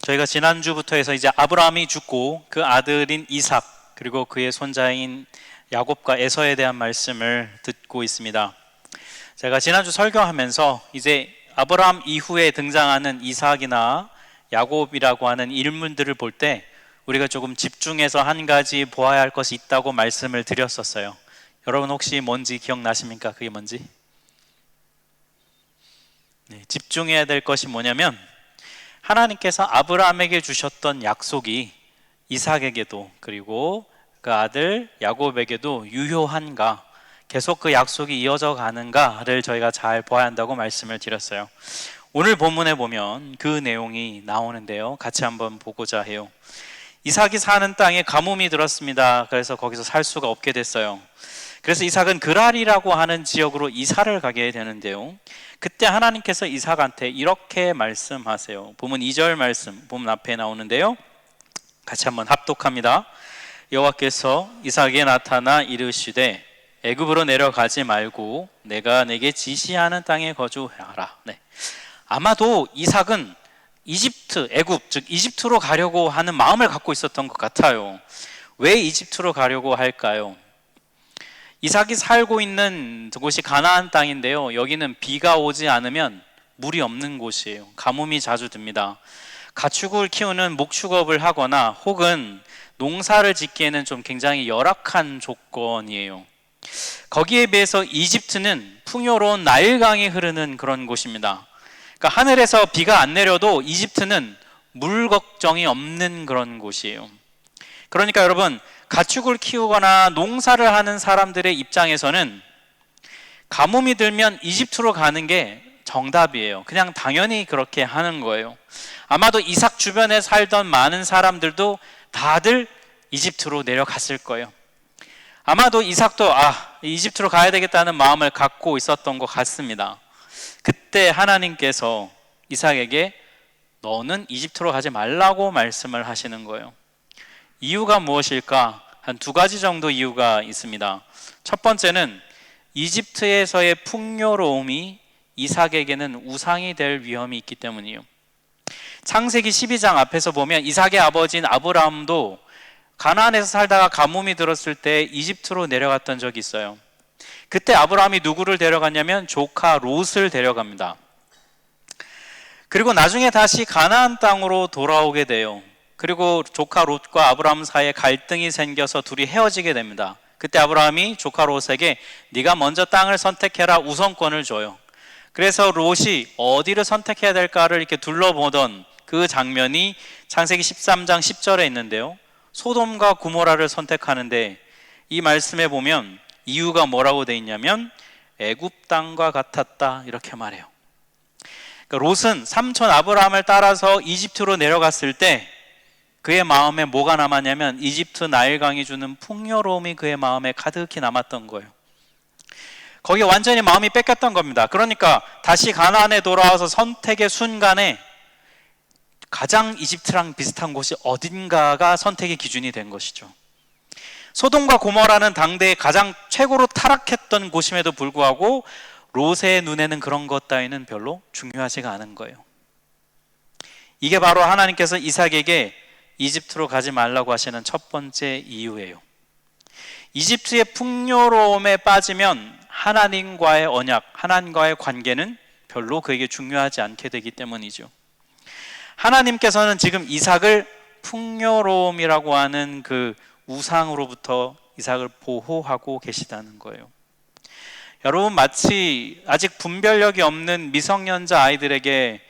저희가 지난주부터 해서 이제 아브라함이 죽고 그 아들인 이삭 그리고 그의 손자인 야곱과 에서에 대한 말씀을 듣고 있습니다. 제가 지난주 설교하면서 이제 아브라함 이후에 등장하는 이삭이나 야곱이라고 하는 인물들을 볼 때 우리가 조금 집중해서 한 가지 보아야 할 것이 있다고 말씀을 드렸었어요. 여러분 혹시 뭔지 기억나십니까? 그게 뭔지? 집중해야 될 것이 뭐냐면 하나님께서 아브라함에게 주셨던 약속이 이삭에게도 그리고 그 아들 야곱에게도 유효한가, 계속 그 약속이 이어져 가는가를 저희가 잘 보아야 한다고 말씀을 드렸어요. 오늘 본문에 보면 그 내용이 나오는데요, 같이 한번 보고자 해요. 이삭이 사는 땅에 가뭄이 들었습니다. 그래서 거기서 살 수가 없게 됐어요. 그래서 이삭은 그랄이라고 하는 지역으로 이사를 가게 되는데요, 그때 하나님께서 이삭한테 이렇게 말씀하세요. 본문 2절 말씀, 본문 앞에 나오는데요, 같이 한번 합독합니다. 여호와께서 이삭에게 나타나 이르시되 애굽으로 내려가지 말고 내가 내게 지시하는 땅에 거주하라. 아마도 이삭은 이집트, 애굽, 즉 이집트로 가려고 하는 마음을 갖고 있었던 것 같아요. 왜 이집트로 가려고 할까요? 이삭이 살고 있는 곳이 가나안 땅인데요, 여기는 비가 오지 않으면 물이 없는 곳이에요. 가뭄이 자주 듭니다. 가축을 키우는 목축업을 하거나 혹은 농사를 짓기에는 좀 굉장히 열악한 조건이에요. 거기에 비해서 이집트는 풍요로운 나일강이 흐르는 그런 곳입니다. 그러니까 하늘에서 비가 안 내려도 이집트는 물 걱정이 없는 그런 곳이에요. 그러니까 여러분, 가축을 키우거나 농사를 하는 사람들의 입장에서는 가뭄이 들면 이집트로 가는 게 정답이에요. 그냥 당연히 그렇게 하는 거예요. 아마도 이삭 주변에 살던 많은 사람들도 다들 이집트로 내려갔을 거예요. 아마도 이삭도 이집트로 가야 되겠다는 마음을 갖고 있었던 것 같습니다. 그때 하나님께서 이삭에게 너는 이집트로 가지 말라고 말씀을 하시는 거예요. 이유가 무엇일까? 한 두 가지 정도 이유가 있습니다. 첫 번째는 이집트에서의 풍요로움이 이삭에게는 우상이 될 위험이 있기 때문이에요. 창세기 12장 앞에서 보면 이삭의 아버지인 아브라함도 가나안에서 살다가 가뭄이 들었을 때 이집트로 내려갔던 적이 있어요. 그때 아브라함이 누구를 데려갔냐면 조카 롯을 데려갑니다. 그리고 나중에 다시 가나안 땅으로 돌아오게 돼요. 그리고 조카 롯과 아브라함 사이에 갈등이 생겨서 둘이 헤어지게 됩니다. 그때 아브라함이 조카 롯에게 네가 먼저 땅을 선택해라 우선권을 줘요. 그래서 롯이 어디를 선택해야 될까를 이렇게 둘러보던 그 장면이 창세기 13장 10절에 있는데요, 소돔과 고모라를 선택하는데 이 말씀에 보면 이유가 뭐라고 돼 있냐면 애굽 땅과 같았다 이렇게 말해요. 그러니까 롯은 삼촌 아브라함을 따라서 이집트로 내려갔을 때 그의 마음에 뭐가 남았냐면 이집트 나일강이 주는 풍요로움이 그의 마음에 가득히 남았던 거예요. 거기에 완전히 마음이 뺏겼던 겁니다. 그러니까 다시 가나안에 돌아와서 선택의 순간에 가장 이집트랑 비슷한 곳이 어딘가가 선택의 기준이 된 것이죠. 소돔과 고모라는 당대에 가장 최고로 타락했던 곳임에도 불구하고 롯의 눈에는 그런 것 따위는 별로 중요하지가 않은 거예요. 이게 바로 하나님께서 이삭에게 이집트로 가지 말라고 하시는 첫 번째 이유예요. 이집트의 풍요로움에 빠지면 하나님과의 언약, 하나님과의 관계는 별로 그에게 중요하지 않게 되기 때문이죠. 하나님께서는 지금 이삭을 풍요로움이라고 하는 그 우상으로부터 이삭을 보호하고 계시다는 거예요. 여러분, 마치 아직 분별력이 없는 미성년자 아이들에게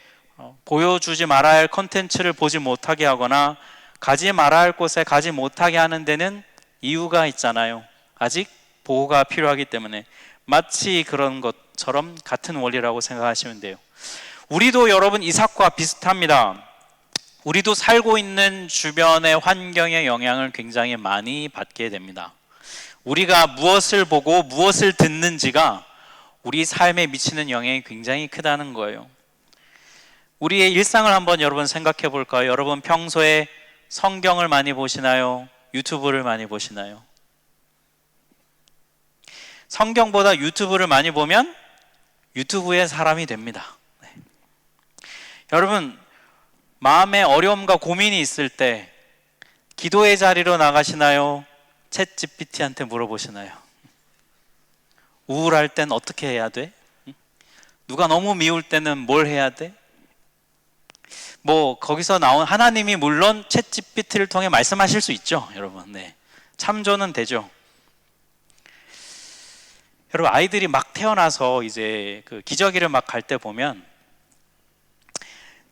보여주지 말아야 할 컨텐츠를 보지 못하게 하거나 가지 말아야 할 곳에 가지 못하게 하는 데는 이유가 있잖아요. 아직 보호가 필요하기 때문에. 마치 그런 것처럼 같은 원리라고 생각하시면 돼요. 우리도 여러분 이삭과 비슷합니다. 우리도 살고 있는 주변의 환경의 영향을 굉장히 많이 받게 됩니다. 우리가 무엇을 보고 무엇을 듣는지가 우리 삶에 미치는 영향이 굉장히 크다는 거예요. 우리의 일상을 한번 여러분 생각해 볼까요? 여러분 평소에 성경을 많이 보시나요? 유튜브를 많이 보시나요? 성경보다 유튜브를 많이 보면 유튜브의 사람이 됩니다. 여러분, 마음에 어려움과 고민이 있을 때 기도의 자리로 나가시나요? 챗 GPT한테 물어보시나요? 우울할 땐 어떻게 해야 돼? 누가 너무 미울 때는 뭘 해야 돼? 뭐 거기서 나온 하나님이 물론 챗 GPT를 통해 말씀하실 수 있죠, 여러분. 네. 참조는 되죠. 여러분, 아이들이 막 태어나서 이제 그 기저귀를 막 갈 때 보면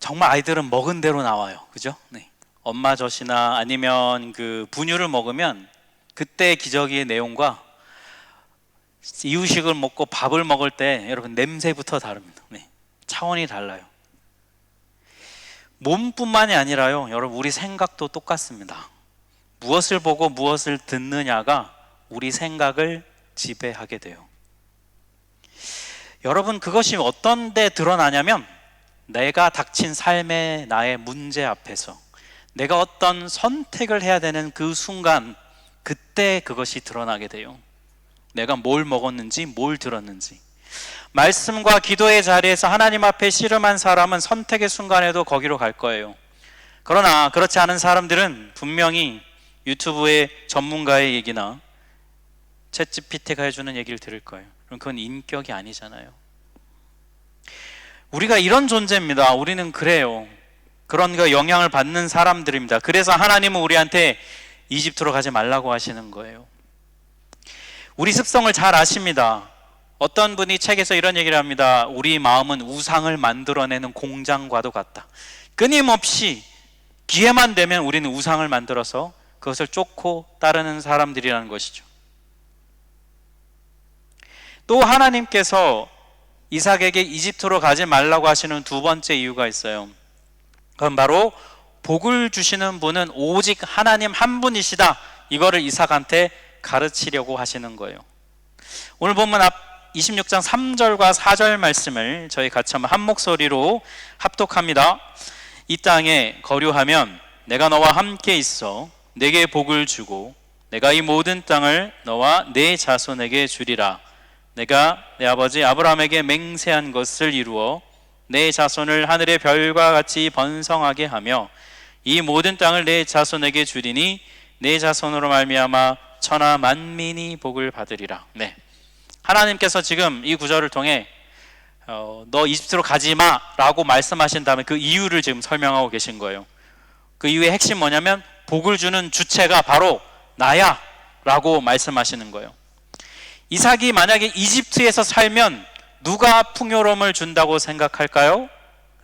정말 아이들은 먹은 대로 나와요. 그죠? 네. 엄마 젖이나 아니면 그 분유를 먹으면 그때 기저귀의 내용과 이유식을 먹고 밥을 먹을 때 여러분 냄새부터 다릅니다. 네. 차원이 달라요. 몸뿐만이 아니라요, 여러분 우리 생각도 똑같습니다. 무엇을 보고 무엇을 듣느냐가 우리 생각을 지배하게 돼요. 여러분, 그것이 어떤 데 드러나냐면 내가 닥친 삶의 나의 문제 앞에서 내가 어떤 선택을 해야 되는 그 순간, 그때 그것이 드러나게 돼요. 내가 뭘 먹었는지, 뭘 들었는지. 말씀과 기도의 자리에서 하나님 앞에 씨름한 사람은 선택의 순간에도 거기로 갈 거예요. 그러나 그렇지 않은 사람들은 분명히 유튜브의 전문가의 얘기나 챗 GPT가 해주는 얘기를 들을 거예요. 그럼 그건 인격이 아니잖아요. 우리가 이런 존재입니다. 우리는 그래요. 그런 거 영향을 받는 사람들입니다. 그래서 하나님은 우리한테 이집트로 가지 말라고 하시는 거예요. 우리 습성을 잘 아십니다. 어떤 분이 책에서 이런 얘기를 합니다. 우리 마음은 우상을 만들어내는 공장과도 같다. 끊임없이 기회만 되면 우리는 우상을 만들어서 그것을 쫓고 따르는 사람들이라는 것이죠. 또 하나님께서 이삭에게 이집트로 가지 말라고 하시는 두 번째 이유가 있어요. 그건 바로 복을 주시는 분은 오직 하나님 한 분이시다, 이거를 이삭한테 가르치려고 하시는 거예요. 오늘 본문 앞 26장 3절과 4절 말씀을 저희 같이 한번 한 목소리로 합독합니다. 이 땅에 거류하면 내가 너와 함께 있어 내게 복을 주고 내가 이 모든 땅을 너와 내 자손에게 주리라. 내가 내 아버지 아브라함에게 맹세한 것을 이루어 내 자손을 하늘의 별과 같이 번성하게 하며 이 모든 땅을 내 자손에게 주리니 내 자손으로 말미암아 천하 만민이 복을 받으리라. 네. 하나님께서 지금 이 구절을 통해 너 이집트로 가지 마라고 말씀하신 다음에 그 이유를 지금 설명하고 계신 거예요. 그 이유의 핵심 뭐냐면 복을 주는 주체가 바로 나야 라고 말씀하시는 거예요. 이삭이 만약에 이집트에서 살면 누가 풍요로움을 준다고 생각할까요?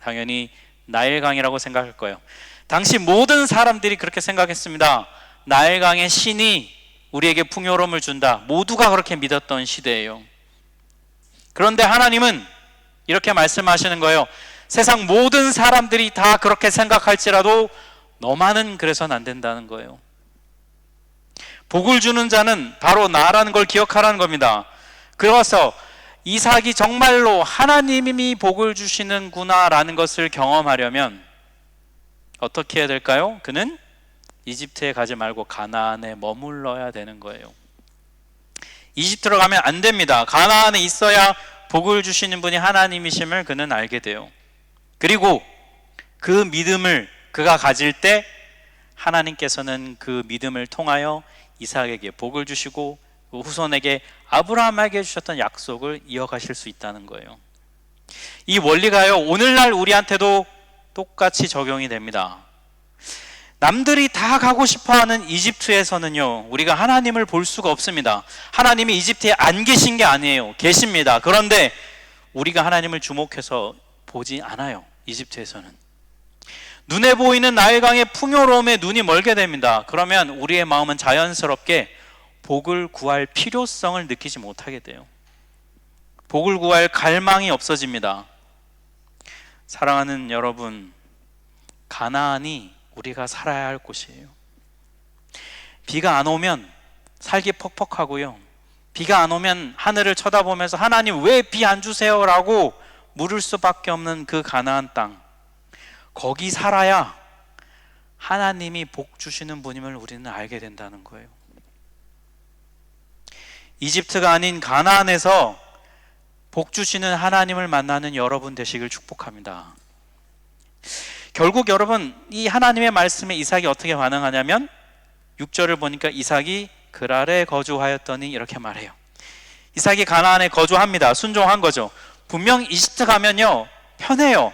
당연히 나일강이라고 생각할 거예요. 당시 모든 사람들이 그렇게 생각했습니다. 나일강의 신이 우리에게 풍요로움을 준다. 모두가 그렇게 믿었던 시대예요. 그런데 하나님은 이렇게 말씀하시는 거예요. 세상 모든 사람들이 다 그렇게 생각할지라도 너만은 그래서는 안 된다는 거예요. 복을 주는 자는 바로 나라는 걸 기억하라는 겁니다. 그래서 이삭이 정말로 하나님이 복을 주시는구나라는 것을 경험하려면 어떻게 해야 될까요? 그는 이집트에 가지 말고 가나안에 머물러야 되는 거예요. 이집트로 가면 안 됩니다. 가나안에 있어야 복을 주시는 분이 하나님이심을 그는 알게 돼요. 그리고 그 믿음을 그가 가질 때 하나님께서는 그 믿음을 통하여 이삭에게 복을 주시고 후손에게 아브라함에게 주셨던 약속을 이어가실 수 있다는 거예요. 이 원리가요, 오늘날 우리한테도 똑같이 적용이 됩니다. 남들이 다 가고 싶어하는 이집트에서는요, 우리가 하나님을 볼 수가 없습니다. 하나님이 이집트에 안 계신 게 아니에요. 계십니다. 그런데 우리가 하나님을 주목해서 보지 않아요. 이집트에서는 눈에 보이는 나일강의 풍요로움에 눈이 멀게 됩니다. 그러면 우리의 마음은 자연스럽게 복을 구할 필요성을 느끼지 못하게 돼요. 복을 구할 갈망이 없어집니다. 사랑하는 여러분, 가나안이 우리가 살아야 할 곳이에요. 비가 안 오면 살기 퍽퍽하고요, 비가 안 오면 하늘을 쳐다보면서 하나님 왜 비 안 주세요? 라고 물을 수밖에 없는 그 가나안 땅, 거기 살아야 하나님이 복 주시는 분임을 우리는 알게 된다는 거예요. 이집트가 아닌 가나안에서 복 주시는 하나님을 만나는 여러분 되시길 축복합니다. 결국 여러분 이 하나님의 말씀에 이삭이 어떻게 반응하냐면 6절을 보니까 이삭이 그랄에 거주하였더니 이렇게 말해요. 이삭이 가나안에 거주합니다. 순종한 거죠. 분명 이집트 가면요 편해요.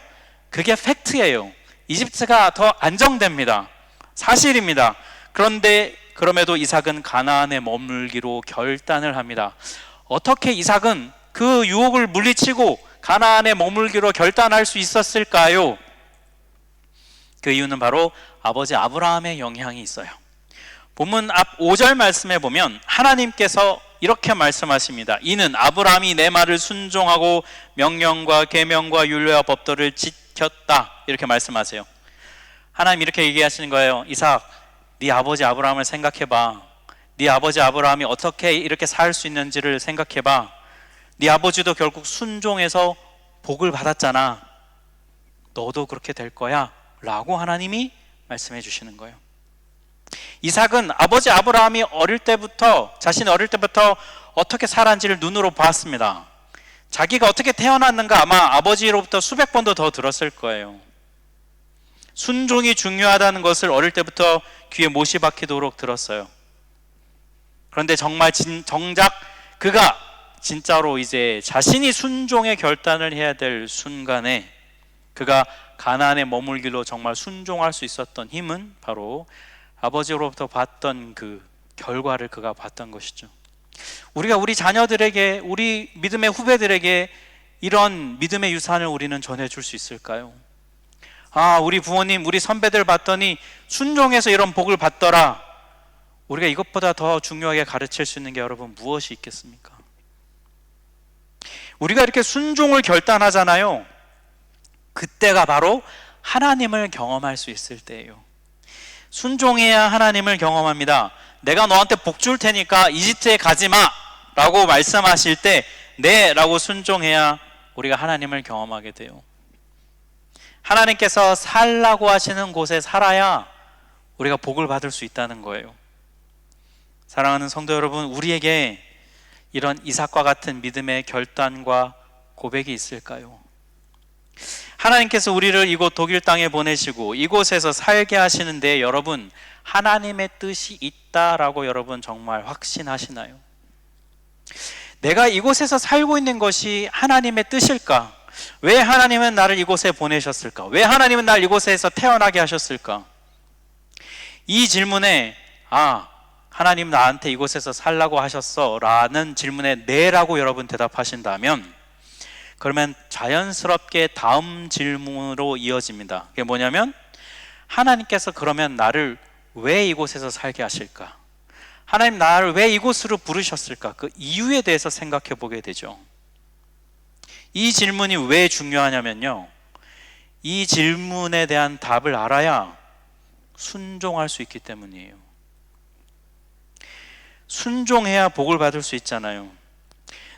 그게 팩트예요. 이집트가 더 안정됩니다. 사실입니다. 그런데 그럼에도 이삭은 가나안에 머물기로 결단을 합니다. 어떻게 이삭은 그 유혹을 물리치고 가나안에 머물기로 결단할 수 있었을까요? 그 이유는 바로 아버지 아브라함의 영향이 있어요. 본문 앞 5절 말씀에 보면 하나님께서 이렇게 말씀하십니다. 이는 아브라함이 내 말을 순종하고 명령과 계명과 율례와 법도를 지켰다. 이렇게 말씀하세요. 하나님 이렇게 얘기하시는 거예요. 이삭, 네 아버지 아브라함을 생각해봐. 네 아버지 아브라함이 어떻게 이렇게 살 수 있는지를 생각해봐. 네 아버지도 결국 순종해서 복을 받았잖아. 너도 그렇게 될 거야 라고 하나님이 말씀해 주시는 거예요. 이삭은 아버지 아브라함이 자신이 어릴 때부터 어떻게 살았는지를 눈으로 봤습니다. 자기가 어떻게 태어났는가 아마 아버지로부터 수백 번도 더 들었을 거예요. 순종이 중요하다는 것을 어릴 때부터 귀에 못이 박히도록 들었어요. 그런데 정작 그가 진짜로 이제 자신이 순종의 결단을 해야 될 순간에 그가 가나안에 머물기로 정말 순종할 수 있었던 힘은 바로 아버지로부터 봤던 그 결과를 그가 봤던 것이죠. 우리가 우리 자녀들에게, 우리 믿음의 후배들에게 이런 믿음의 유산을 우리는 전해줄 수 있을까요? 우리 부모님, 우리 선배들 봤더니 순종해서 이런 복을 받더라. 우리가 이것보다 더 중요하게 가르칠 수 있는 게 여러분 무엇이 있겠습니까? 우리가 이렇게 순종을 결단하잖아요. 그때가 바로 하나님을 경험할 수 있을 때예요. 순종해야 하나님을 경험합니다. 내가 너한테 복 줄 테니까 이집트에 가지 마 라고 말씀하실 때 네 라고 순종해야 우리가 하나님을 경험하게 돼요. 하나님께서 살라고 하시는 곳에 살아야 우리가 복을 받을 수 있다는 거예요. 사랑하는 성도 여러분, 우리에게 이런 이삭과 같은 믿음의 결단과 고백이 있을까요? 하나님께서 우리를 이곳 독일 땅에 보내시고 이곳에서 살게 하시는데 여러분 하나님의 뜻이 있다라고 여러분 정말 확신하시나요? 내가 이곳에서 살고 있는 것이 하나님의 뜻일까? 왜 하나님은 나를 이곳에 보내셨을까? 왜 하나님은 나를 이곳에서 태어나게 하셨을까? 이 질문에 하나님 나한테 이곳에서 살라고 하셨어 라는 질문에 네라고 여러분 대답하신다면 그러면 자연스럽게 다음 질문으로 이어집니다. 그게 뭐냐면 하나님께서 그러면 나를 왜 이곳에서 살게 하실까? 하나님 나를 왜 이곳으로 부르셨을까? 그 이유에 대해서 생각해 보게 되죠. 이 질문이 왜 중요하냐면요, 이 질문에 대한 답을 알아야 순종할 수 있기 때문이에요. 순종해야 복을 받을 수 있잖아요.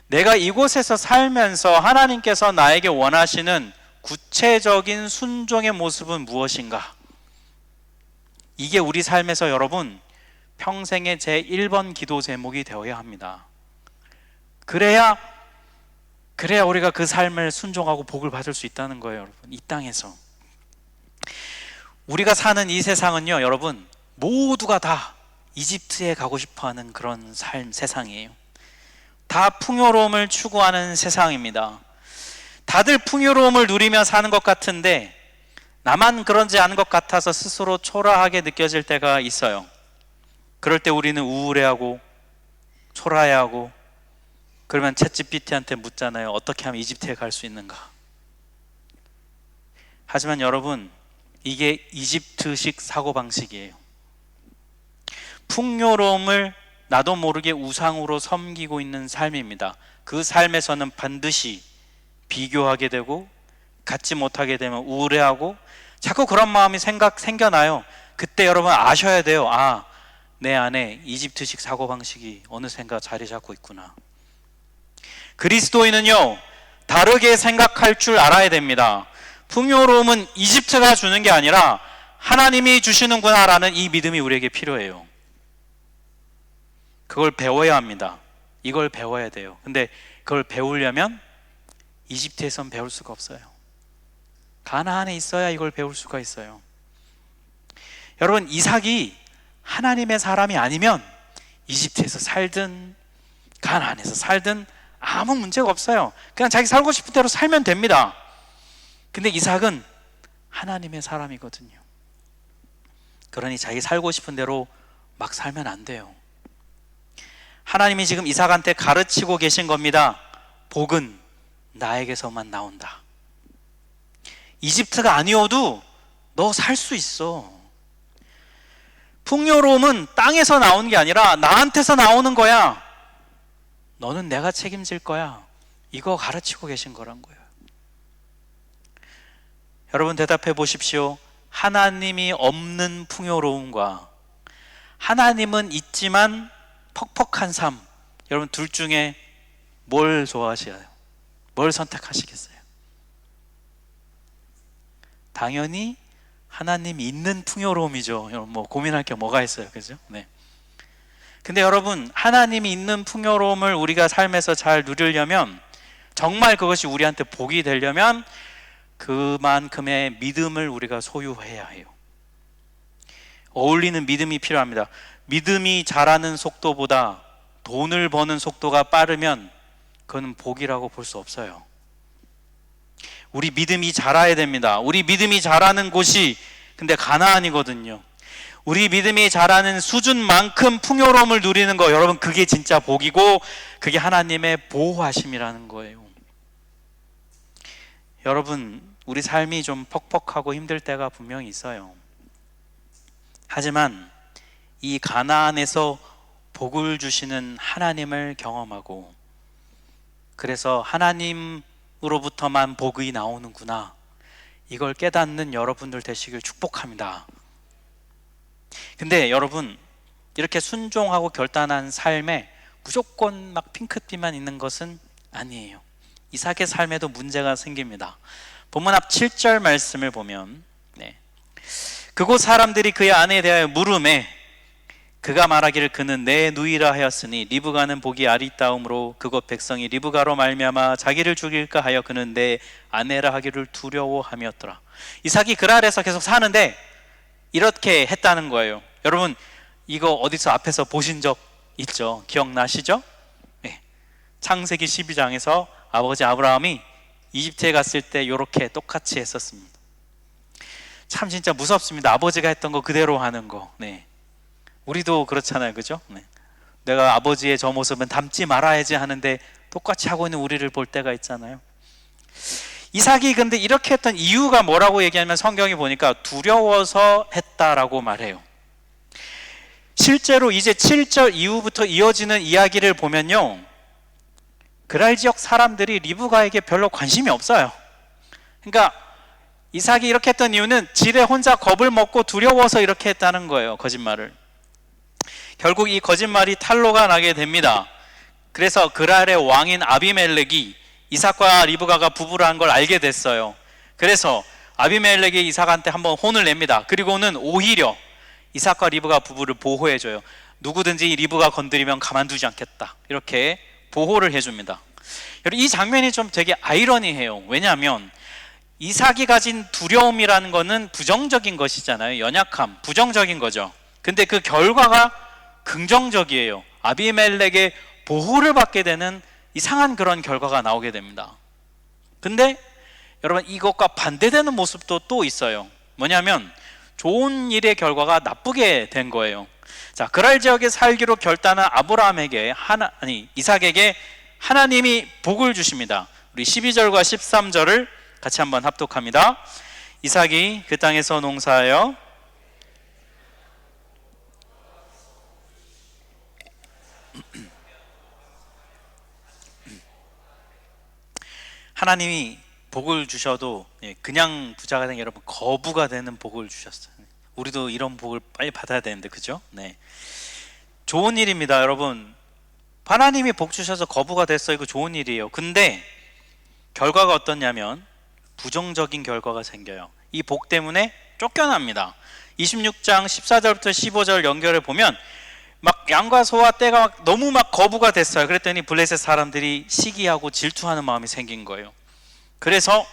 내가 이곳에서 살면서 하나님께서 나에게 원하시는 구체적인 순종의 모습은 무엇인가? 이게 우리 삶에서 여러분 평생의 제1번 기도 제목이 되어야 합니다. 그래야 우리가 그 삶을 순종하고 복을 받을 수 있다는 거예요. 여러분, 이 땅에서 우리가 사는 이 세상은요 여러분 모두가 다 이집트에 가고 싶어하는 그런 세상이에요. 다 풍요로움을 추구하는 세상입니다. 다들 풍요로움을 누리며 사는 것 같은데 나만 그러지 않은 것 같아서 스스로 초라하게 느껴질 때가 있어요. 그럴 때 우리는 우울해하고 초라해하고 그러면 챗GPT한테 묻잖아요. 어떻게 하면 이집트에 갈 수 있는가? 하지만 여러분 이게 이집트식 사고방식이에요. 풍요로움을 나도 모르게 우상으로 섬기고 있는 삶입니다. 그 삶에서는 반드시 비교하게 되고 갖지 못하게 되면 우울해하고 자꾸 그런 마음이 생겨나요. 그때 여러분 아셔야 돼요. 내 안에 이집트식 사고방식이 어느샌가 자리 잡고 있구나. 그리스도인은요 다르게 생각할 줄 알아야 됩니다. 풍요로움은 이집트가 주는 게 아니라 하나님이 주시는구나 라는 이 믿음이 우리에게 필요해요. 그걸 배워야 합니다. 이걸 배워야 돼요. 근데 그걸 배우려면 이집트에선 배울 수가 없어요. 가나안에 있어야 이걸 배울 수가 있어요. 여러분, 이삭이 하나님의 사람이 아니면 이집트에서 살든 가나안에서 살든 아무 문제가 없어요. 그냥 자기 살고 싶은 대로 살면 됩니다. 근데 이삭은 하나님의 사람이거든요. 그러니 자기 살고 싶은 대로 막 살면 안 돼요. 하나님이 지금 이삭한테 가르치고 계신 겁니다. 복은 나에게서만 나온다. 이집트가 아니어도 너 살 수 있어. 풍요로움은 땅에서 나오는 게 아니라 나한테서 나오는 거야. 너는 내가 책임질 거야. 이거 가르치고 계신 거란 거예요. 여러분, 대답해 보십시오. 하나님이 없는 풍요로움과 하나님은 있지만 퍽퍽한 삶, 여러분 둘 중에 뭘 좋아하셔요? 뭘 선택하시겠어요? 당연히 하나님이 있는 풍요로움이죠. 여러분, 뭐 고민할 게 뭐가 있어요, 그죠? 네. 근데 여러분, 하나님이 있는 풍요로움을 우리가 삶에서 잘 누리려면, 정말 그것이 우리한테 복이 되려면 그만큼의 믿음을 우리가 소유해야 해요. 어울리는 믿음이 필요합니다. 믿음이 자라는 속도보다 돈을 버는 속도가 빠르면 그건 복이라고 볼 수 없어요. 우리 믿음이 자라야 됩니다. 우리 믿음이 자라는 곳이 근데 가나안이거든요. 우리 믿음이 자라는 수준만큼 풍요로움을 누리는 거, 여러분, 그게 진짜 복이고 그게 하나님의 보호하심이라는 거예요. 여러분, 우리 삶이 좀 퍽퍽하고 힘들 때가 분명히 있어요. 하지만 이 가나안에서 복을 주시는 하나님을 경험하고, 그래서 하나님으로부터만 복이 나오는구나, 이걸 깨닫는 여러분들 되시길 축복합니다. 근데 여러분, 이렇게 순종하고 결단한 삶에 무조건 막 핑크빛만 있는 것은 아니에요. 이삭의 삶에도 문제가 생깁니다. 본문 앞 7절 말씀을 보면, 그곳 사람들이 그의 아내에 대하여 물음에 그가 말하기를 그는 내 누이라 하였으니 리브가는 복이 아리따움으로 그곳 백성이 리브가로 말미암아 자기를 죽일까 하여 그는 내 아내라 하기를 두려워함이었더라. 이삭이 그랄에서 계속 사는데 이렇게 했다는 거예요. 여러분, 이거 어디서 앞에서 보신 적 있죠? 기억나시죠? 네. 창세기 12장에서 아버지 아브라함이 이집트에 갔을 때 이렇게 똑같이 했었습니다. 참 진짜 무섭습니다. 아버지가 했던 거 그대로 하는 거. 네. 우리도 그렇잖아요, 그죠? 네. 내가 아버지의 저 모습은 닮지 말아야지 하는데 똑같이 하고 있는 우리를 볼 때가 있잖아요. 이삭이 근데 이렇게 했던 이유가 뭐라고 얘기하면 성경이 보니까 두려워서 했다라고 말해요. 실제로 이제 7절 이후부터 이어지는 이야기를 보면요, 그랄 지역 사람들이 리브가에게 별로 관심이 없어요. 그러니까 이삭이 이렇게 했던 이유는 지레 혼자 겁을 먹고 두려워서 이렇게 했다는 거예요, 거짓말을. 결국 이 거짓말이 탄로가 나게 됩니다. 그래서 그랄의 왕인 아비멜렉이 이삭과 리브가가 부부라는 걸 알게 됐어요. 그래서 아비멜렉이 이삭한테 한번 혼을 냅니다. 그리고는 오히려 이삭과 리브가 부부를 보호해줘요. 누구든지 리브가 건드리면 가만두지 않겠다, 이렇게 보호를 해줍니다. 여러분, 이 장면이 좀 되게 아이러니해요. 왜냐하면 이삭이 가진 두려움이라는 거는 부정적인 것이잖아요. 연약함, 부정적인 거죠. 근데 그 결과가 긍정적이에요. 아비멜렉의 보호를 받게 되는 이상한 그런 결과가 나오게 됩니다. 근데 여러분, 이것과 반대되는 모습도 또 있어요. 뭐냐면 좋은 일의 결과가 나쁘게 된 거예요. 자, 그랄 지역에 살기로 결단한 아브라함에게 이삭에게 하나님이 복을 주십니다. 우리 12절과 13절을 같이 한번 합독합니다. 이삭이 그 땅에서 농사하여 하나님이 복을 주셔도 그냥 부자가 된 여러분, 거부가 되는 복을 주셨어요. 우리도 이런 복을 빨리 받아야 되는데, 그죠? 네. 좋은 일입니다, 여러분. 하나님이 복 주셔서 거부가 됐어요. 이거 좋은 일이에요. 근데 결과가 어떻냐면 부정적인 결과가 생겨요. 이 복 때문에 쫓겨납니다. 26장 14절부터 15절 연결해 보면 막 양과 소와 떼가 막 너무 막 거부가 됐어요. 그랬더니 블레셋 사람들이 시기하고 질투하는 마음이 생긴 거예요. 그래서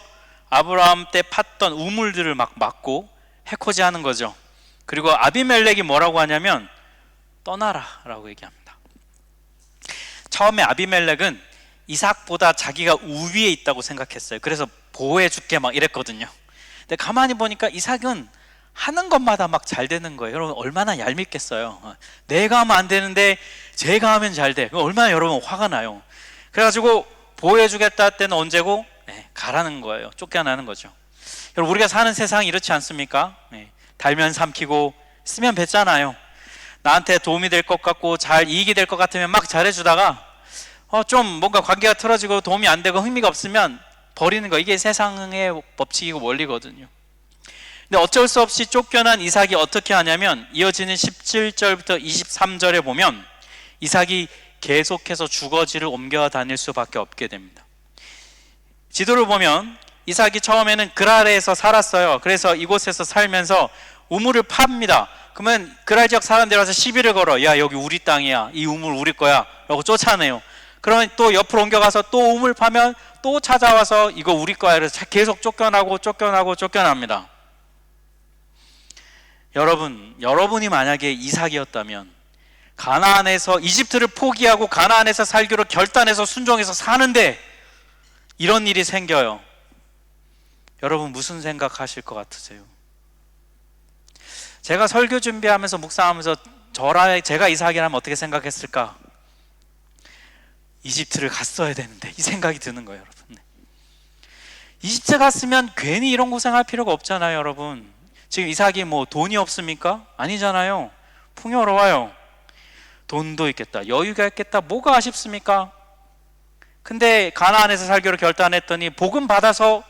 아브라함 때 팠던 우물들을 막 막고 해코지하는 거죠. 그리고 아비멜렉이 뭐라고 하냐면 떠나라 라고 얘기합니다. 처음에 아비멜렉은 이삭보다 자기가 우위에 있다고 생각했어요. 그래서 보호해 줄게 막 이랬거든요. 근데 가만히 보니까 이삭은 하는 것마다 막 잘 되는 거예요. 여러분 얼마나 얄밉겠어요. 내가 하면 안 되는데 제가 하면 잘 돼. 얼마나 여러분 화가 나요. 그래가지고 보호해 주겠다 때는 언제고? 가라는 거예요. 쫓겨나는 거죠. 여러분 우리가 사는 세상이 이렇지 않습니까? 달면 삼키고 쓰면 뱉잖아요. 나한테 도움이 될 것 같고 잘 이익이 될 것 같으면 막 잘해주다가 좀 뭔가 관계가 틀어지고 도움이 안 되고 흥미가 없으면 버리는 거, 이게 세상의 법칙이고 원리거든요. 근데 어쩔 수 없이 쫓겨난 이삭이 어떻게 하냐면 이어지는 17절부터 23절에 보면 이삭이 계속해서 주거지를 옮겨 다닐 수밖에 없게 됩니다. 지도를 보면 이삭이 처음에는 그랄에서 살았어요. 그래서 이곳에서 살면서 우물을 팝니다. 그러면 그랄 지역 사람들이 와서 시비를 걸어. 야, 여기 우리 땅이야, 이 우물 우리 거야 라고 쫓아내요. 그러면 또 옆으로 옮겨가서 또 우물 파면 또 찾아와서 이거 우리 거야. 그래서 계속 쫓겨납니다. 여러분이 만약에 이삭이었다면 가나안에서 이집트를 포기하고 가나안에서 살기로 결단해서 순종해서 사는데 이런 일이 생겨요. 여러분 무슨 생각하실 것 같으세요? 제가 설교 준비하면서 묵상하면서 제가 이삭이라면 어떻게 생각했을까? 이집트를 갔어야 되는데 이 생각이 드는 거예요, 여러분. 이집트 갔으면 괜히 이런 고생할 필요가 없잖아요, 여러분. 지금 이삭이 뭐 돈이 없습니까? 아니잖아요. 풍요로워요. 돈도 있겠다, 여유가 있겠다, 뭐가 아쉽습니까? 근데 가나안에서 살기로 결단했더니 복음 받아서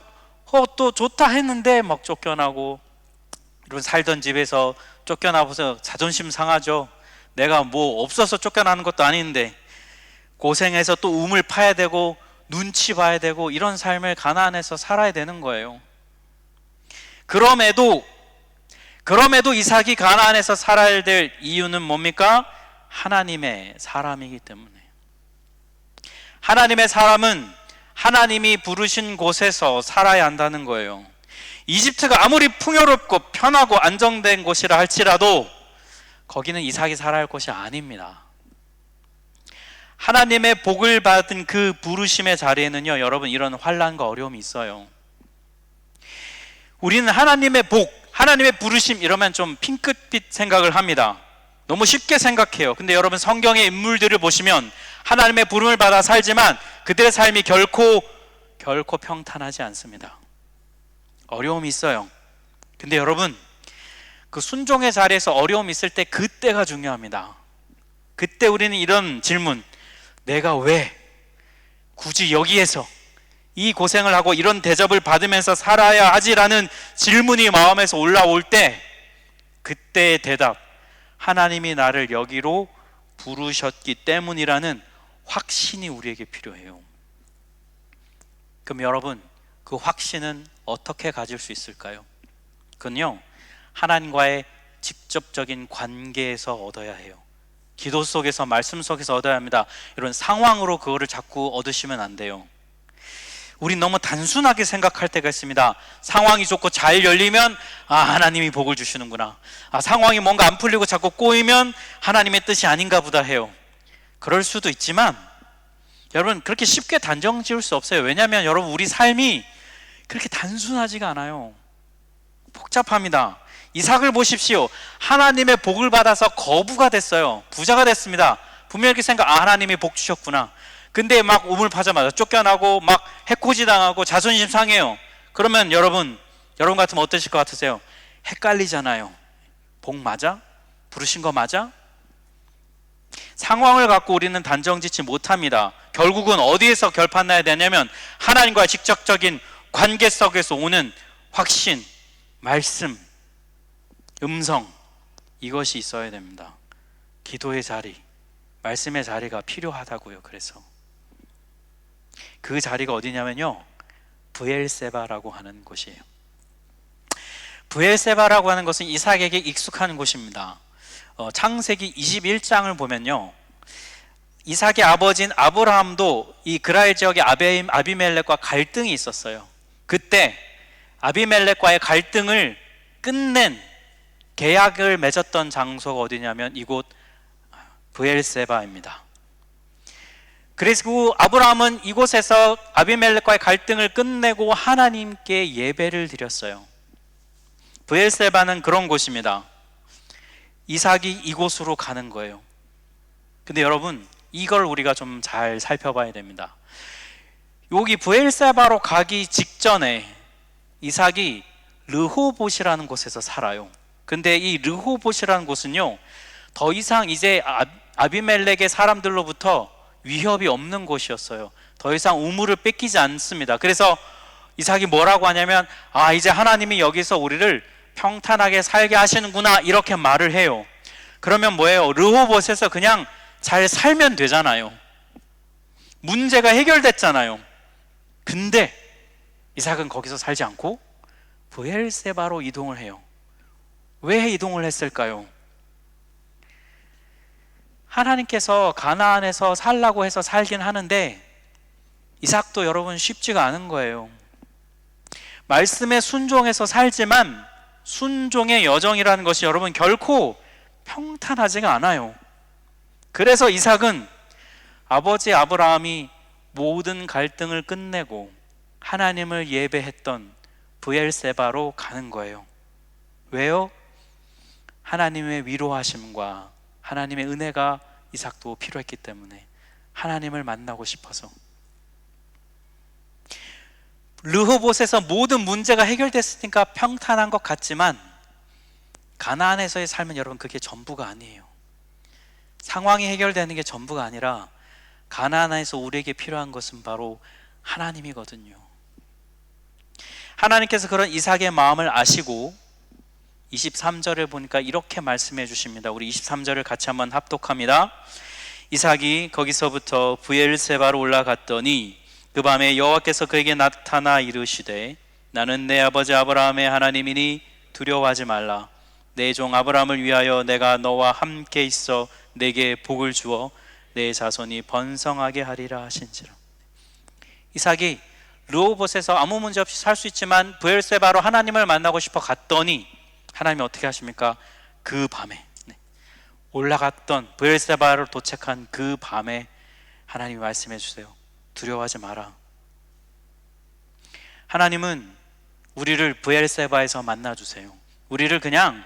또 좋다 했는데 막 쫓겨나고, 그리고 살던 집에서 쫓겨나서 자존심 상하죠. 내가 뭐 없어서 쫓겨나는 것도 아닌데 고생해서 또 우물 파야 되고 눈치 봐야 되고 이런 삶을 가나안에서 살아야 되는 거예요. 그럼에도 이삭이 가나안에서 살아야 될 이유는 뭡니까? 하나님의 사람이기 때문에. 하나님의 사람은 하나님이 부르신 곳에서 살아야 한다는 거예요. 이집트가 아무리 풍요롭고 편하고 안정된 곳이라 할지라도 거기는 이삭이 살아야 할 곳이 아닙니다. 하나님의 복을 받은 그 부르심의 자리에는요, 여러분 이런 환난과 어려움이 있어요. 우리는 하나님의 복, 하나님의 부르심 이러면 좀 핑크빛 생각을 합니다. 너무 쉽게 생각해요. 근데 여러분 성경의 인물들을 보시면 하나님의 부름을 받아 살지만 그들의 삶이 결코 평탄하지 않습니다. 어려움이 있어요. 근데 여러분 그 순종의 자리에서 어려움이 있을 때 그때가 중요합니다. 그때 우리는 이런 질문, 내가 왜 굳이 여기에서 이 고생을 하고 이런 대접을 받으면서 살아야 하지라는 질문이 마음에서 올라올 때 그때의 대답, 하나님이 나를 여기로 부르셨기 때문이라는 확신이 우리에게 필요해요. 그럼 여러분 그 확신은 어떻게 가질 수 있을까요? 그건요, 하나님과의 직접적인 관계에서 얻어야 해요. 기도 속에서, 말씀 속에서 얻어야 합니다. 이런 상황으로 그거를 자꾸 얻으시면 안 돼요. 우린 너무 단순하게 생각할 때가 있습니다. 상황이 좋고 잘 열리면 하나님이 복을 주시는구나. 상황이 뭔가 안 풀리고 자꾸 꼬이면 하나님의 뜻이 아닌가 보다 해요. 그럴 수도 있지만 여러분 그렇게 쉽게 단정 지을 수 없어요. 왜냐하면 여러분 우리 삶이 그렇게 단순하지가 않아요. 복잡합니다. 이삭을 보십시오. 하나님의 복을 받아서 거부가 됐어요. 부자가 됐습니다. 분명히 생각, 하나님이 복 주셨구나. 근데 막 우물 파자마자 쫓겨나고 막 해코지 당하고 자존심 상해요. 그러면 여러분 같으면 어떠실 것 같으세요? 헷갈리잖아요. 복 맞아? 부르신 거 맞아? 상황을 갖고 우리는 단정 짓지 못합니다. 결국은 어디에서 결판나야 되냐면 하나님과의 직접적인 관계 속에서 오는 확신, 말씀, 음성, 이것이 있어야 됩니다. 기도의 자리, 말씀의 자리가 필요하다고요. 그래서 그 자리가 어디냐면요, 브엘세바라고 하는 곳이에요. 브엘세바라고 하는 것은 이삭에게 익숙한 곳입니다. 창세기 21장을 보면요, 이삭의 아버지인 아브라함도 이 그랄 지역의 아비멜렉과 갈등이 있었어요. 그때 아비멜렉과의 갈등을 끝낸 계약을 맺었던 장소가 어디냐면 이곳 브엘세바입니다. 그리고 아브라함은 이곳에서 아비멜렉과의 갈등을 끝내고 하나님께 예배를 드렸어요. 브엘세바는 그런 곳입니다. 이삭이 이곳으로 가는 거예요. 근데 여러분, 이걸 우리가 좀 잘 살펴봐야 됩니다. 여기 브엘세바로 가기 직전에 이삭이 르호봇이라는 곳에서 살아요. 근데 이 르호봇이라는 곳은요, 더 이상 이제 아비멜렉의 사람들로부터 위협이 없는 곳이었어요. 더 이상 우물을 뺏기지 않습니다. 그래서 이삭이 뭐라고 하냐면, 이제 하나님이 여기서 우리를 평탄하게 살게 하시는구나, 이렇게 말을 해요. 그러면 뭐예요? 르호봇에서 그냥 잘 살면 되잖아요. 문제가 해결됐잖아요. 근데 이삭은 거기서 살지 않고 브엘세바로 이동을 해요. 왜 이동을 했을까요? 하나님께서 가나안에서 살라고 해서 살긴 하는데 이삭도 여러분 쉽지가 않은 거예요. 말씀에 순종해서 살지만 순종의 여정이라는 것이 여러분 결코 평탄하지가 않아요. 그래서 이삭은 아버지 아브라함이 모든 갈등을 끝내고 하나님을 예배했던 브엘세바로 가는 거예요. 왜요? 하나님의 위로하심과 하나님의 은혜가 이삭도 필요했기 때문에, 하나님을 만나고 싶어서. 르호봇에서 모든 문제가 해결됐으니까 평탄한 것 같지만 가나안에서의 삶은 여러분 그게 전부가 아니에요. 상황이 해결되는 게 전부가 아니라 가나안에서 우리에게 필요한 것은 바로 하나님이거든요. 하나님께서 그런 이삭의 마음을 아시고 23절을 보니까 이렇게 말씀해 주십니다. 우리 23절을 같이 한번 합독합니다. 이삭이 거기서부터 브엘세바로 올라갔더니 그 밤에 여호와께서 그에게 나타나 이르시되 나는 내 아버지 아브라함의 하나님이니 두려워하지 말라. 내 종 아브라함을 위하여 내가 너와 함께 있어 내게 복을 주어 내 자손이 번성하게 하리라 하신지라. 이삭이 르호봇에서 아무 문제 없이 살 수 있지만 브엘세바로 하나님을 만나고 싶어 갔더니 하나님이 어떻게 하십니까? 그 밤에 올라갔던 브엘세바로 도착한 그 밤에 하나님이 말씀해 주세요. 두려워하지 마라. 하나님은 우리를 브엘세바에서 만나주세요. 우리를 그냥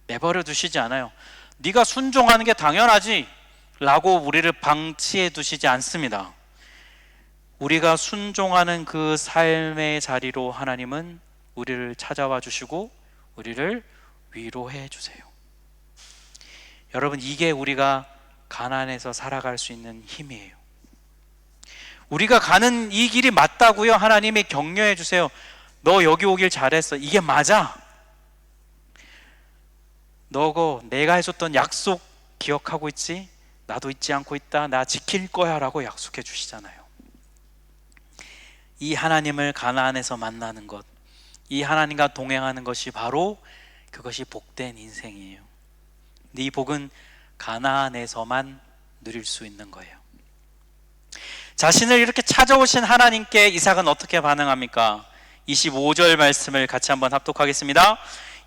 내버려 두시지 않아요. 네가 순종하는 게 당연하지 라고 우리를 방치해 두시지 않습니다. 우리가 순종하는 그 삶의 자리로 하나님은 우리를 찾아와 주시고 우리를 위로해 주세요. 여러분, 이게 우리가 가나안에서 살아갈 수 있는 힘이에요. 우리가 가는 이 길이 맞다고요? 하나님이 격려해 주세요. 너 여기 오길 잘했어. 이게 맞아. 너고 내가 해줬던 약속 기억하고 있지? 나도 잊지 않고 있다. 나 지킬 거야 라고 약속해 주시잖아요. 이 하나님을 가나안에서 만나는 것, 이 하나님과 동행하는 것이 바로 그것이 복된 인생이에요. 근데 이 복은 가나안에서만 누릴 수 있는 거예요. 자신을 이렇게 찾아오신 하나님께 이삭은 어떻게 반응합니까? 25절 말씀을 같이 한번 합독하겠습니다.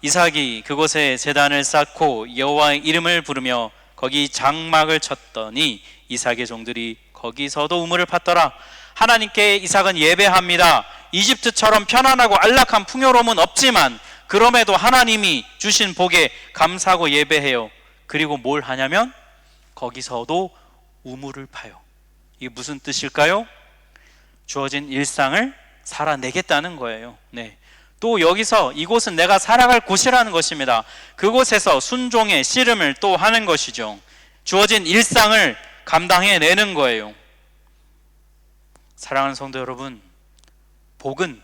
이삭이 그곳에 제단을 쌓고 여호와의 이름을 부르며 거기 장막을 쳤더니 이삭의 종들이 거기서도 우물을 팠더라. 하나님께 이삭은 예배합니다. 이집트처럼 편안하고 안락한 풍요로움은 없지만 그럼에도 하나님이 주신 복에 감사하고 예배해요. 그리고 뭘 하냐면 거기서도 우물을 파요. 이게 무슨 뜻일까요? 주어진 일상을 살아내겠다는 거예요. 또 여기서 이곳은 내가 살아갈 곳이라는 것입니다. 그곳에서 순종의 씨름을 또 하는 것이죠. 주어진 일상을 감당해내는 거예요. 사랑하는 성도 여러분, 복은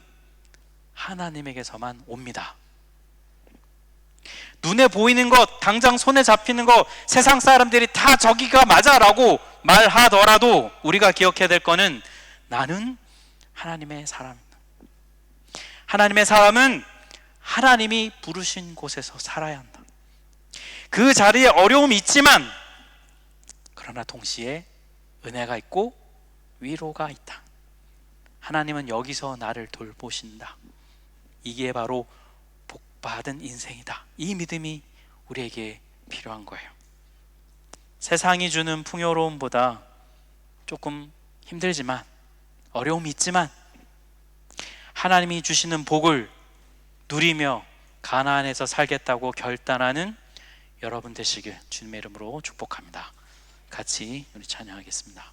하나님에게서만 옵니다. 눈에 보이는 것, 당장 손에 잡히는 것, 세상 사람들이 다 저기가 맞아 라고 말하더라도 우리가 기억해야 될 거는 나는 하나님의 사람입니다. 하나님의 사람은 하나님이 부르신 곳에서 살아야 한다. 그 자리에 어려움이 있지만 그러나 동시에 은혜가 있고 위로가 있다. 하나님은 여기서 나를 돌보신다. 이게 바로 복받은 인생이다. 이 믿음이 우리에게 필요한 거예요. 세상이 주는 풍요로움보다 조금 힘들지만, 어려움이 있지만 하나님이 주시는 복을 누리며 가나안에서 살겠다고 결단하는 여러분 되시길 주님의 이름으로 축복합니다. 같이 우리 찬양하겠습니다.